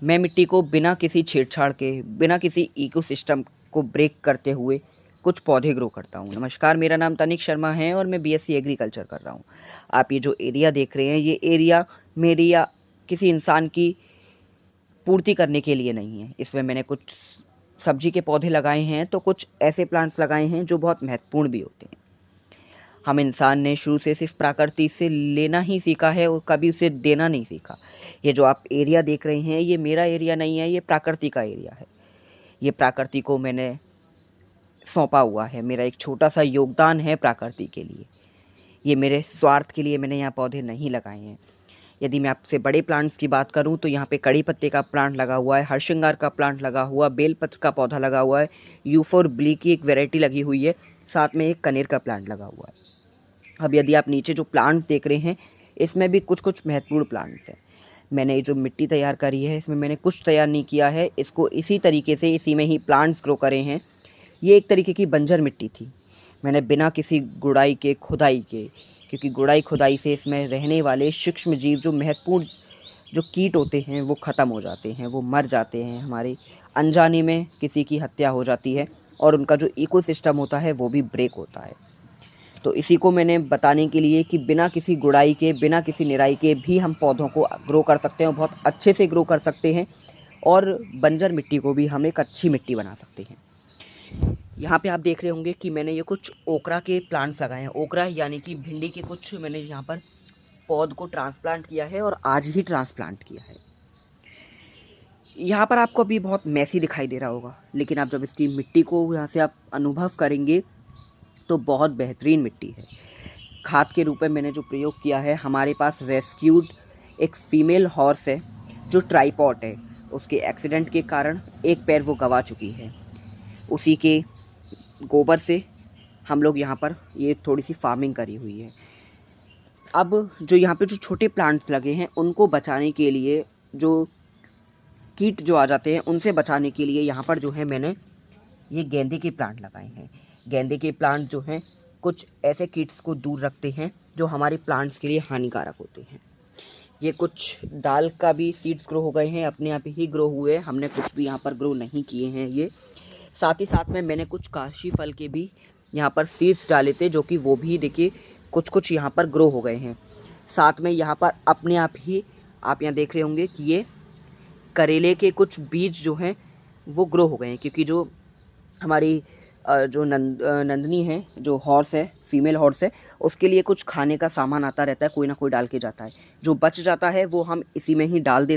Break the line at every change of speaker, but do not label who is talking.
मैं मिट्टी को बिना किसी छेड़छाड़ के, बिना किसी इकोसिस्टम को ब्रेक करते हुए कुछ पौधे ग्रो करता हूँ। नमस्कार, मेरा नाम तनिक शर्मा है और मैं बीएससी एग्रीकल्चर कर रहा हूँ। आप ये जो एरिया देख रहे हैं, ये एरिया मेरी या किसी इंसान की पूर्ति करने के लिए नहीं है। इसमें मैंने कुछ सब्जी के पौधे लगाए हैं, तो कुछ ऐसे प्लांट्स लगाए हैं जो बहुत महत्वपूर्ण भी होते हैं। हम इंसान ने शुरू से सिर्फ प्रकृति से लेना ही सीखा है और कभी उसे देना नहीं सीखा। ये जो आप एरिया देख रहे हैं, ये मेरा एरिया नहीं है, ये प्रकृति का एरिया है। ये प्रकृति को मैंने सौंपा हुआ है, मेरा एक छोटा सा योगदान है प्रकृति के लिए। ये मेरे स्वार्थ के लिए मैंने यहाँ पौधे नहीं लगाए हैं। यदि मैं आपसे बड़े प्लांट्स की बात करूं तो यहाँ पे कड़ी पत्ते का प्लांट लगा हुआ है, हरसिंगार का प्लांट लगा हुआ, बेलपत्र का पौधा लगा हुआ है, यूफोर ब्ली की एक वैरायटी लगी हुई है, साथ में एक कनेर का प्लांट लगा हुआ है। अब यदि आप नीचे जो प्लांट्स देख रहे हैं, इसमें भी कुछ कुछ महत्वपूर्ण प्लांट्स हैं। मैंने ये जो मिट्टी तैयार करी है, इसमें मैंने कुछ तैयार नहीं किया है, इसको इसी तरीके से इसी में ही प्लांट्स ग्रो करे हैं। ये एक तरीके की बंजर मिट्टी थी। मैंने बिना किसी गुड़ाई के, खुदाई के, क्योंकि गुड़ाई खुदाई से इसमें रहने वाले सूक्ष्म जीव, जो महत्वपूर्ण जो कीट होते हैं, वो ख़त्म हो जाते हैं, वो मर जाते हैं। हमारे अनजाने में किसी की हत्या हो जाती है और उनका जो इकोसिस्टम होता है वो भी ब्रेक होता है। तो इसी को मैंने बताने के लिए कि बिना किसी गुड़ाई के, बिना किसी निराई के भी हम पौधों को ग्रो कर सकते हैं और बहुत अच्छे से ग्रो कर सकते हैं, और बंजर मिट्टी को भी हम एक अच्छी मिट्टी बना सकते हैं। यहाँ पे आप देख रहे होंगे कि मैंने ये कुछ ओकरा के प्लांट्स लगाए हैं। ओकरा यानी कि भिंडी के कुछ मैंने यहाँ पर पौध को ट्रांसप्लांट किया है और आज ही ट्रांसप्लांट किया है। यहाँ पर आपको अभी बहुत मैसी दिखाई दे रहा होगा, लेकिन आप जब इसकी मिट्टी को यहाँ से आप अनुभव करेंगे तो बहुत बेहतरीन मिट्टी है। खाद के रूप में मैंने जो प्रयोग किया है, हमारे पास रेस्क्यूड एक फीमेल हॉर्स है जो ट्राइपॉड है। उसके एक्सीडेंट के कारण एक पैर वो गंवा चुकी है। उसी के गोबर से हम लोग यहाँ पर ये थोड़ी सी फार्मिंग करी हुई है। अब जो यहाँ पे जो छोटे प्लांट्स लगे हैं, उनको बचाने के लिए, जो कीट जो आ जाते हैं उनसे बचाने के लिए, यहाँ पर जो है मैंने ये गेंदे के प्लांट लगाए हैं। गेंदे के प्लांट जो हैं कुछ ऐसे कीट्स को दूर रखते हैं जो हमारे प्लांट्स के लिए हानिकारक होते हैं। ये कुछ दाल का भी सीड्स ग्रो हो गए हैं, अपने आप ही ग्रो हुए हैं, हमने कुछ भी यहाँ पर ग्रो नहीं किए हैं। ये साथ ही साथ में मैंने कुछ काशी फल के भी यहाँ पर सीड्स डाले थे, जो कि वो भी देखिए कुछ कुछ यहाँ पर ग्रो हो गए हैं। साथ में यहाँ पर अपने आप ही आप यहाँ देख रहे होंगे कि ये करेले के कुछ बीज जो हैं वो ग्रो हो गए हैं, क्योंकि जो हमारी जो नंदनी है, जो हॉर्स है, फीमेल हॉर्स है, उसके लिए कुछ खाने का सामान आता रहता है, कोई ना कोई डाल के जाता है। जो बच जाता है वो हम इसी में ही डाल देते